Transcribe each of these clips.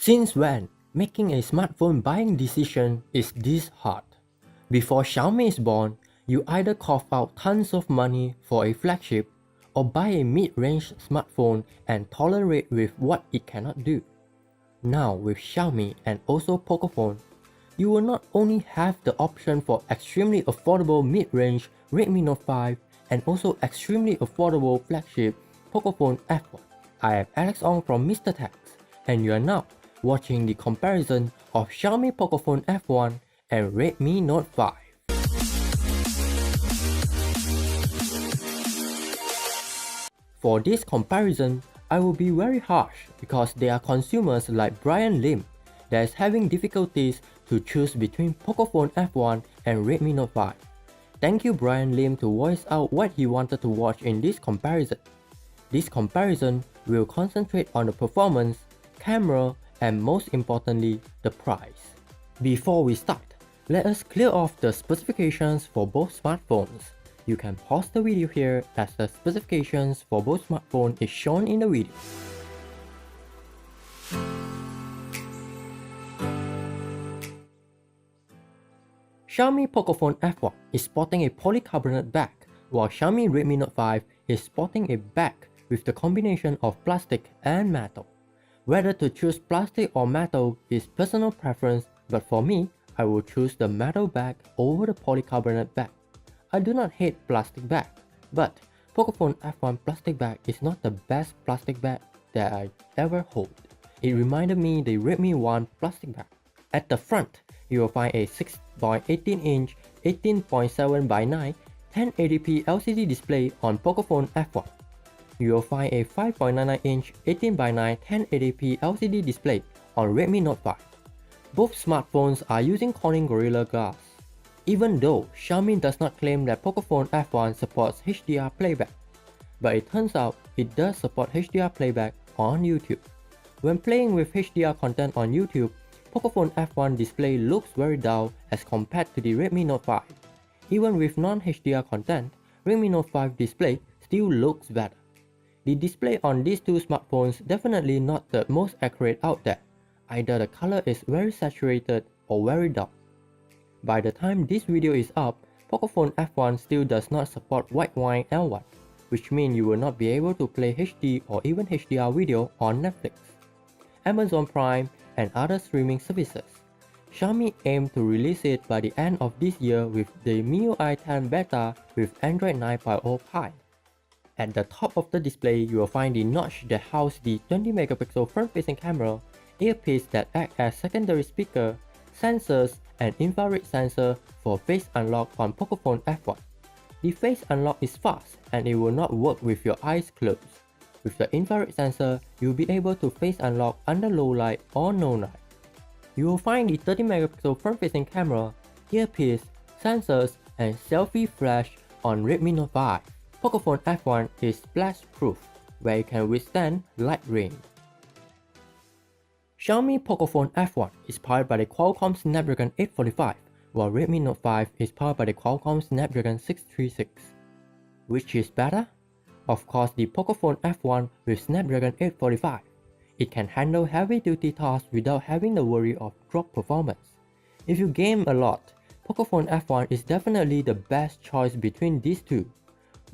Since when making a smartphone buying decision is this hard? Before Xiaomi is born, you either cough out tons of money for a flagship or buy a mid-range smartphone and tolerate with what it cannot do. Now with Xiaomi and also Pocophone, you will not only have the option for extremely affordable mid-range Redmi Note 5 and also extremely affordable flagship Pocophone F1. I am Alex Ong from Mr. Tax, and you are now watching the comparison of Xiaomi Pocophone F1 and Redmi Note 5. For this comparison, I will be very harsh because there are consumers like Brian Lim that is having difficulties to choose between Pocophone F1 and Redmi Note 5. Thank you Brian Lim to voice out what he wanted to watch in this comparison. This comparison will concentrate on the performance, camera, and most importantly, the price. Before we start, let us clear off the specifications for both smartphones. You can pause the video here as the specifications for both smartphones is shown in the video. Xiaomi Pocophone F1 is sporting a polycarbonate back, while Xiaomi Redmi Note 5 is sporting a back with the combination of plastic and metal. Whether to choose plastic or metal is personal preference, but for me, I will choose the metal back over the polycarbonate back. I do not hate plastic bag, but Pocophone F1 plastic bag is not the best plastic bag that I ever hold. It reminded me the Redmi 1 plastic bag. At the front, you will find a 6.18-inch 18.7:9 1080p LCD display on Pocophone F1. You will find a 5.99-inch 18:9 1080p LCD display on Redmi Note 5. Both smartphones are using Corning Gorilla Glass. Even though Xiaomi does not claim that Pocophone F1 supports HDR playback, but it turns out it does support HDR playback on YouTube. When playing with HDR content on YouTube, Pocophone F1 display looks very dull as compared to the Redmi Note 5. Even with non-HDR content, Redmi Note 5 display still looks better. The display on these two smartphones definitely not the most accurate out there. Either the color is very saturated or very dark. By the time this video is up, Pocophone F1 still does not support white wine L1, which means you will not be able to play HD or even HDR video on Netflix, Amazon Prime, and other streaming services. Xiaomi aimed to release it by the end of this year with the MIUI 10 beta with Android 9.0 Pie. At the top of the display, you will find the notch that houses the 20MP front-facing camera, earpiece that act as secondary speaker, sensors, and infrared sensor for face unlock on Pocophone F1. The face unlock is fast and it will not work with your eyes closed. With the infrared sensor, you will be able to face unlock under low light or no light. You will find the 30MP front-facing camera, earpiece, sensors, and selfie flash on Redmi Note 5. Pocophone F1 is splash-proof, where it can withstand light rain. Xiaomi Pocophone F1 is powered by the Qualcomm Snapdragon 845, while Redmi Note 5 is powered by the Qualcomm Snapdragon 636. Which is better? Of course, the Pocophone F1 with Snapdragon 845. It can handle heavy-duty tasks without having the worry of drop performance. If you game a lot, Pocophone F1 is definitely the best choice between these two.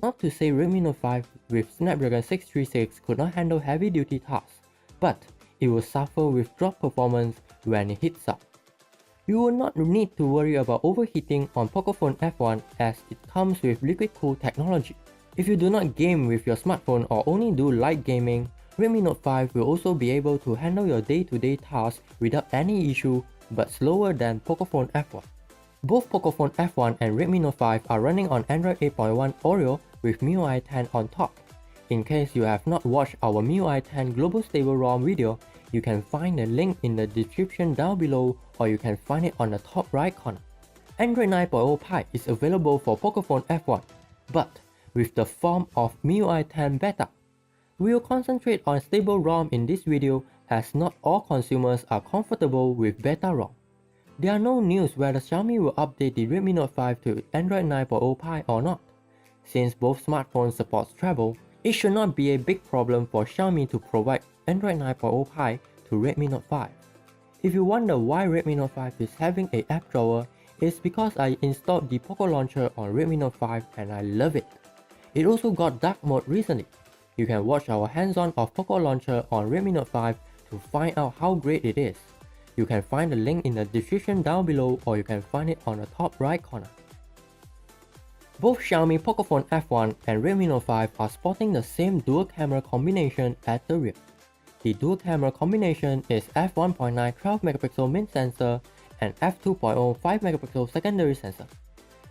Not to say Redmi Note 5 with Snapdragon 636 could not handle heavy-duty tasks, but it will suffer with drop performance when it heats up. You will not need to worry about overheating on Pocophone F1 as it comes with liquid cool technology. If you do not game with your smartphone or only do light gaming, Redmi Note 5 will also be able to handle your day-to-day tasks without any issue but slower than Pocophone F1. Both Pocophone F1 and Redmi Note 5 are running on Android 8.1 Oreo with MIUI 10 on top. In case you have not watched our MIUI 10 Global Stable ROM video, you can find the link in the description down below or you can find it on the top right corner. Android 9.0 Pie is available for Pocophone F1, but with the form of MIUI 10 beta. We will concentrate on stable ROM in this video as not all consumers are comfortable with beta ROM. There are no news whether Xiaomi will update the Redmi Note 5 to Android 9.0 Pie or not. Since both smartphones support travel, it should not be a big problem for Xiaomi to provide Android 9.0 Pie to Redmi Note 5. If you wonder why Redmi Note 5 is having a app drawer, it's because I installed the POCO launcher on Redmi Note 5 and I love it. It also got dark mode recently. You can watch our hands-on of POCO launcher on Redmi Note 5 to find out how great it is. You can find the link in the description down below, or you can find it on the top right corner. Both Xiaomi Pocophone F1 and Redmi Note 5 are sporting the same dual camera combination at the rear. The dual camera combination is f1.9 12MP main sensor and f2.0 5MP secondary sensor.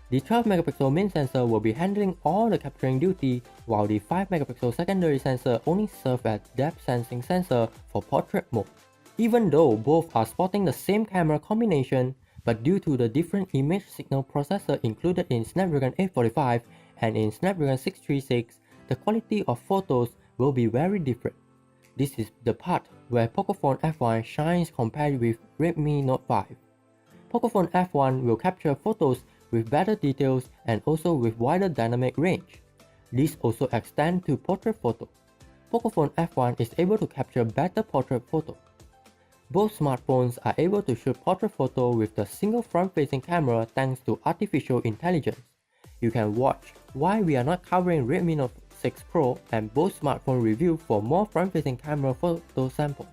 The 12MP main sensor will be handling all the capturing duty, while the 5MP secondary sensor only serves as depth sensing sensor for portrait mode. Even though both are sporting the same camera combination, but due to the different image signal processor included in Snapdragon 845 and in Snapdragon 636, the quality of photos will be very different. This is the part where Pocophone F1 shines compared with Redmi Note 5. Pocophone F1 will capture photos with better details and also with wider dynamic range. This also extends to portrait photo. Pocophone F1 is able to capture better portrait photo. Both smartphones are able to shoot portrait photo with the single front-facing camera thanks to artificial intelligence. You can watch why we are not covering Redmi Note 6 Pro and both smartphone review for more front-facing camera photo samples.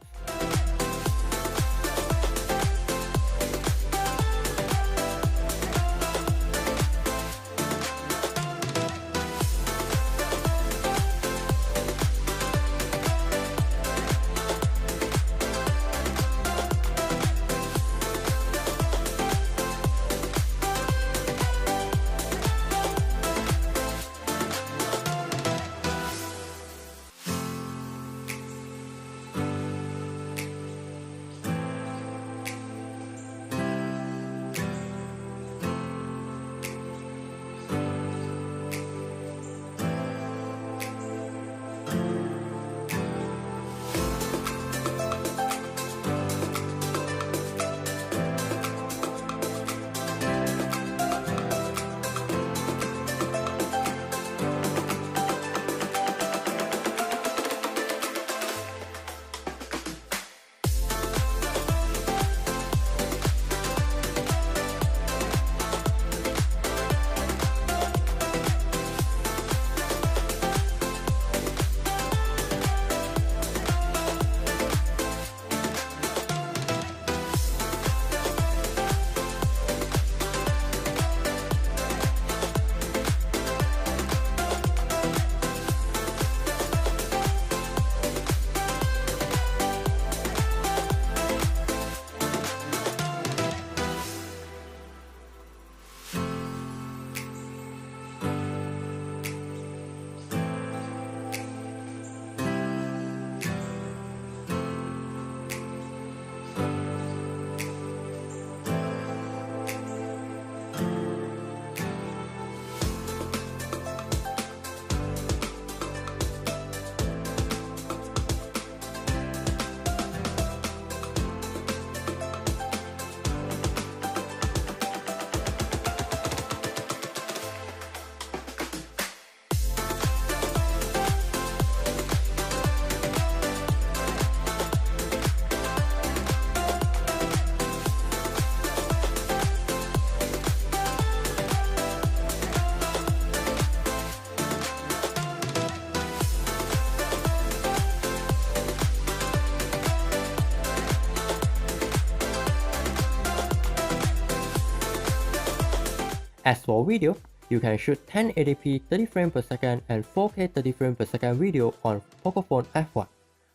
As for video, you can shoot 1080p 30 frames per second and 4K 30 frames per second video on Pocophone F1,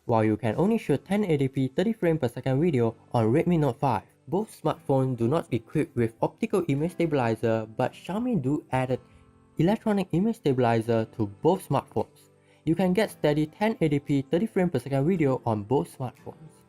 while you can only shoot 1080p 30 frames per second video on Redmi Note 5. Both smartphones do not equip with optical image stabilizer, but Xiaomi do added electronic image stabilizer to both smartphones. You can get steady 1080p 30 frames per second video on both smartphones.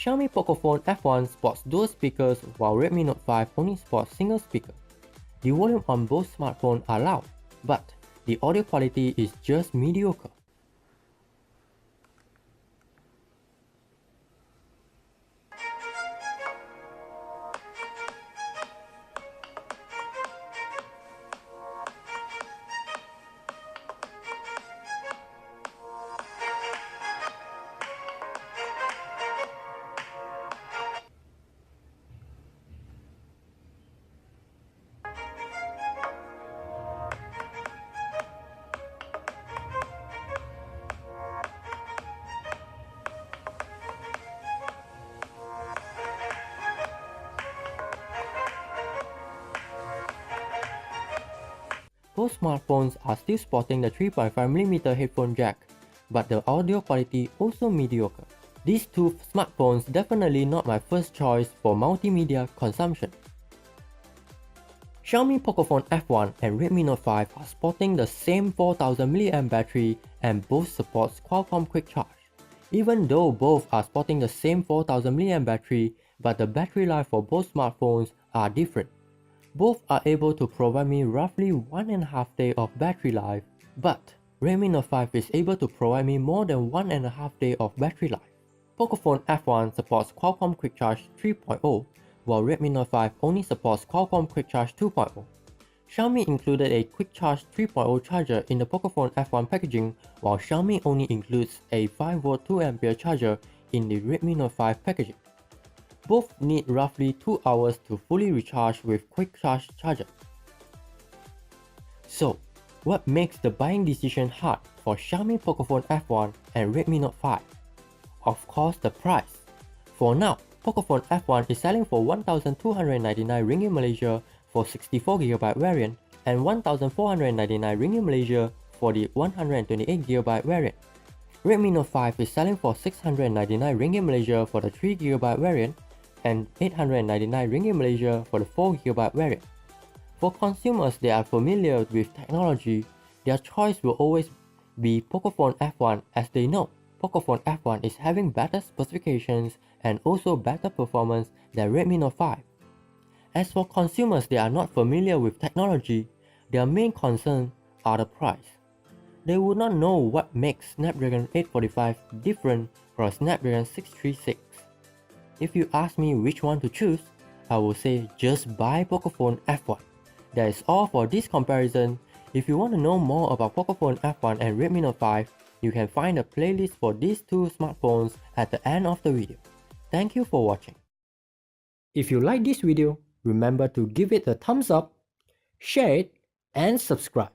Xiaomi Pocophone F1 sports dual speakers while Redmi Note 5 only sports single speaker. The volume on both smartphones are loud, but the audio quality is just mediocre. Both smartphones are still sporting the 3.5mm headphone jack, but the audio quality also mediocre. These two smartphones definitely not my first choice for multimedia consumption. Xiaomi Pocophone F1 and Redmi Note 5 are sporting the same 4000mAh battery and both supports Qualcomm Quick Charge. Even though both are sporting the same 4000mAh battery, but the battery life for both smartphones are different. Both are able to provide me roughly 1.5 days of battery life, but Redmi Note 5 is able to provide me more than 1.5 days of battery life. Pocophone F1 supports Qualcomm Quick Charge 3.0, while Redmi Note 5 only supports Qualcomm Quick Charge 2.0. Xiaomi included a Quick Charge 3.0 charger in the Pocophone F1 packaging, while Xiaomi only includes a 5V 2A charger in the Redmi Note 5 packaging. Both need roughly 2 hours to fully recharge with Quick Charge charger. So, what makes the buying decision hard for Xiaomi Pocophone F1 and Redmi Note 5? Of course, the price. For now, Pocophone F1 is selling for 1,299 ringgit Malaysia for 64GB variant and 1,499 ringgit Malaysia for the 128GB variant. Redmi Note 5 is selling for 699 ringgit Malaysia for the 3GB variant and 899 ringgit Malaysia for the 4GB variant. For consumers that are familiar with technology, their choice will always be Pocophone F1, as they know Pocophone F1 is having better specifications and also better performance than Redmi Note 5. As for consumers that are not familiar with technology, their main concern are the price. They would not know what makes Snapdragon 845 different from Snapdragon 636. If you ask me which one to choose, I will say just buy Pocophone F1. That is all for this comparison. If you want to know more about Pocophone F1 and Redmi Note 5, you can find a playlist for these two smartphones at the end of the video. Thank you for watching. If you like this video, remember to give it a thumbs up, share it, and subscribe.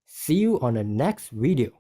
See you on the next video.